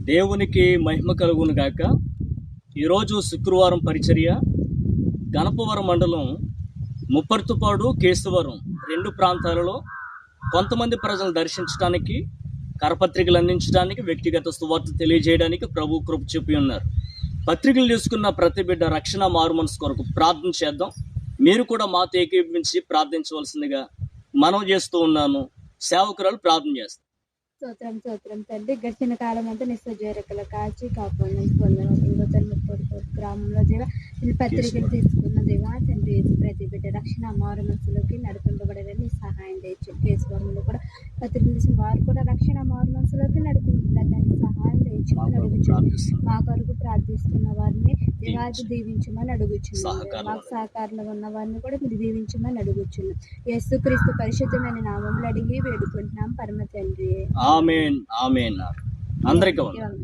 దేవునికి మహిమ కలుగును గాక. ఈరోజు శుక్రవారం పరిచర్య గణపవరం మండలం ముప్పర్తుపాడు, కేశవరం 2 ప్రాంతాలలో కొంతమంది ప్రజలను దర్శించడానికి, కరపత్రికలు అందించడానికి, వ్యక్తిగత సువార్త తెలియజేయడానికి ప్రభు కృప చూపి ఉన్నారు. పత్రికలు తీసుకున్న ప్రతి బిడ్డ రక్షణ మారు మనసు కొరకు ప్రార్థన చేద్దాం. మీరు కూడా మాతో ఏకీభవించి ప్రార్థించవలసిందిగా మనం చేస్తూ ఉన్నాను. సేవకురాలు ప్రార్థన చేస్తాం. స్తోత్రం తండ్రి. గడిచిన కాలం అంతా నీ సజీరకల కాచి కాపాడిన గ్రామంలో దేవా నేను పత్రికలు తీసుకున్న దేవా తండ్రి, ప్రతి బిడ్డ రక్షణ మారు మనసులోకి నడిపింపబడేదని సహాయం తెచ్చు. కేశవరంలో కూడా పత్రికలు తీసిన వారు కూడా రక్షణ మారు మనసులోకి నడిపించడానికి సహాయం తెచ్చుమని అడుగుచున్నాను. మా కొరకు ప్రార్థిస్తున్న వారిని దేవాది దీవించమని అడుగుచున్నాను. మాకు సహకారంలో ఉన్న వారిని కూడా మీరు దీవించమని అడుగుచున్నాం. యేసుక్రీస్తు పరిశుద్ధమైన నామములు అడిగి వేడుకుంటున్నాం పరమ తండ్రి. ఆమేన్ ఆమేన్. అందరికీ వందనాలు.